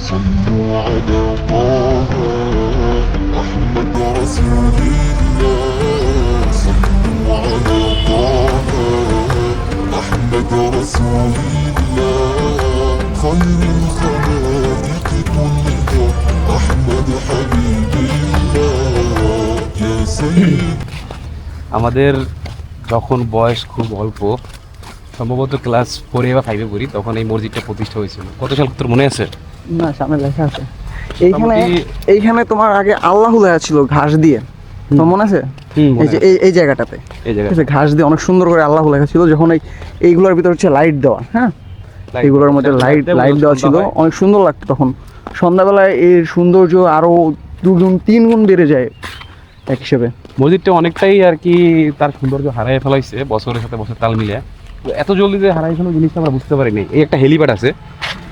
صلوا على طه أحمد رسول الله صلوا على طه أحمد رسول الله خير الخلائق كلها أحمد حبيب الله يا سيد আমাদের যখন বয়স খুব অল্প, সম্ভবত ক্লাস 4 বা 5 পড়ি, তখন এই মসজিদটা প্রতিষ্ঠা হয়েছিল। কত সাল তোর মনে আছে? না, সামনে লেখা আছে এইখানে তোমার আগে আল্লাহ লেখা ছিল ঘাস দিয়ে, তোমার মনে আছে? এই যে এই জায়গাটাতে ঘাস দিয়ে অনেক সুন্দর করে আল্লাহ লেখা ছিল। যখন এইগুলোর ভিতর হচ্ছে লাইট দেওয়া, হ্যাঁ, এইগুলোর মধ্যে লাইট দেওয়া ছিল, অনেক সুন্দর লাগতো। তখন সন্ধ্যাবেলায় এর সৌন্দর্য আরো 2 গুণ 3 গুণ বেড়ে যায় এক হিসেবে। মসজিদটা অনেকটাই আর কি তার সৌন্দর্য হারাই ফেলাইছে বছরের সাথে বছর তাল মিলিয়ে। এত জলদি যে হারাই ফেলো জিনিসটা আমরা বুঝতে পারিনি। এই একটা হেলিপ্যাড আছে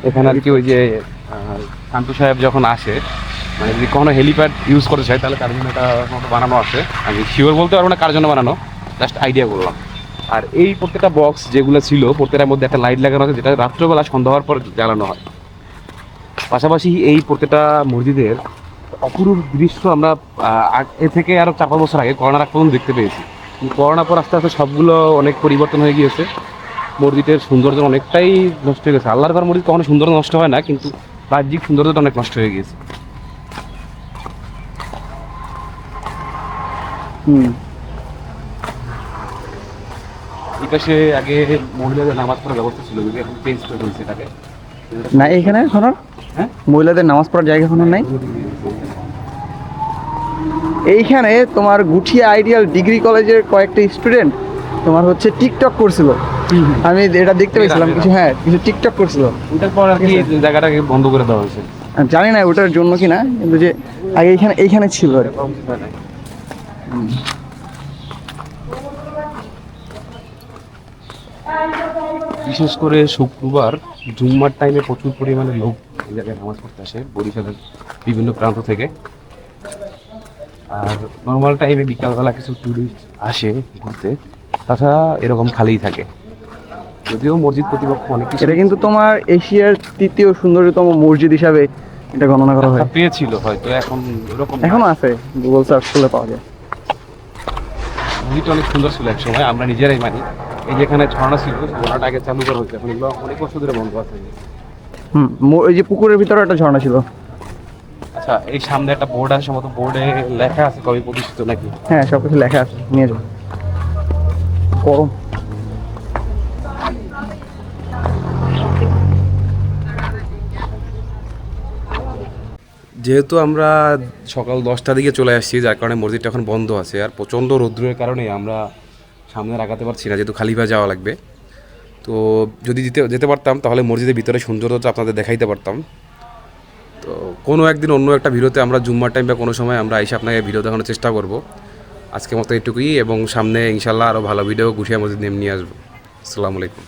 এখানে আর কি, ওই যে শান্তু সাহেব যখন আসে, মানে যদি কোনো হেলিপ্যাড ইউজ করতে চাই তাহলে তার জন্য এটা বানানো আছে। আমি শিওর বলতে পারবো না কার জন্য বানানো, জাস্ট আইডিয়া করলাম। আর এই প্রত্যেকটা বক্স যেগুলো ছিল প্রত্যেকটার মধ্যে একটা লাইট লাগানো আছে, যেটা রাত্রবেলা সন্ধ্যা হওয়ার পর জ্বালানো হয়। পাশাপাশি এই প্রত্যেকটা মসজিদের অপরূপ দৃশ্য আমরা এ থেকে আরও 4-5 বছর আগে করোনার আগ পর্যন্ত দেখতে পেয়েছি। করোনার পর আস্তে আস্তে সবগুলো অনেক পরিবর্তন হয়ে গিয়েছে। মসজিদের সৌন্দর্য অনেকটাই নষ্ট হয়ে গেছে। আল্লাহর ঘর মসজিদ কখনো সৌন্দর্য নষ্ট হয় না, কিন্তু বাহ্যিক সৌন্দর্যটা অনেক নষ্ট হয়ে গিয়েছে। এই পাশে আগে মহিলাদের নামাজ পড়ার ব্যবস্থা ছিল, যদি এখন চেঞ্জ করে ফেলছে এটাকে। না, এখানে এখন হ্যাঁ, মহিলাদের নামাজ পড়ার জায়গা এখন নাই। এইখানে তোমার গুঠিয়া আইডিয়াল ডিগ্রি কলেজের কয়েকটা স্টুডেন্ট তোমার হচ্ছে টিকটক করছিল, আমি এটা দেখতে পেয়েছিলাম কিছু, হ্যাঁ কিছু টিকটক করছিল। ওটার পর আর কি জায়গাটাকে বন্ধ করে দেওয়া হয়েছে, জানি না ওটার জন্য কিনা, কিন্তু যে আগে এইখানে ছিল। বিশেষ করে শুক্রবার জুম্মার টাইমে প্রচুর পরিমাণে লোক এই জায়গায় নামাজ পড়তে আসে বরিশালের বিভিন্ন প্রান্ত থেকে। আর নর্মাল টাইমে বিকালবেলা কিছু টুরিস্ট আসে ঘুরতে, তাছাড়া এরকম খালিই থাকে। যদিও মসজিদ কর্তৃপক্ষ অনেক কিছু, এটা কিন্তু তোমার এশিয়ার 3য় সুন্দরতম মসজিদ হিসাবে এটা গণনা করা হয়। পেয়েছিল হয়তো, এখন এরকম এখনো আছে, গুগল সার্চ করলে পাওয়া যায়। মসজিদটা অনেক সুন্দর ছিল এক সময়, আমরা নিজেরাই মানি। এই যেখানে ঝর্ণা ছিল, ঝর্ণাটা আগে চালু করা হয়েছে, এখন এগুলো অনেক বছর ধরে বন্ধ আছে। এই যে পুকুরের ভিতরে একটা ঝর্ণা ছিল। আচ্ছা, এই সামনে একটা বোর্ড আছে, সম্ভবত বোর্ডে লেখা আছে কবে প্রতিষ্ঠিত নাকি। হ্যাঁ, সবকিছু লেখা আছে, নিয়ে যাও। গরম। যেহেতু আমরা সকাল 10টার দিকে চলে আসছি, যার কারণে মসজিদটা এখন বন্ধ আছে। আর প্রচণ্ড রৌদ্রের কারণে আমরা সামনে আগাতে পারছি না, যেহেতু খালি পায়ে যাওয়া লাগবে। তো যদি যেতে পারতাম তাহলে মসজিদের ভিতরে সৌন্দর্যটা আপনাদের দেখাইতে পারতাম। তো কোনো একদিন অন্য একটা ভিডিওতে আমরা জুম্মার টাইম বা কোনো সময় আমরা এসে আপনাকে ভিডিও দেখানোর চেষ্টা করব। আজকের মতো এটুকুই, এবং সামনে ইনশাল্লাহ আরও ভালো ভিডিও গুছিয়ে মসজিদ নিয়ে আসবো। আসসালামু আলাইকুম।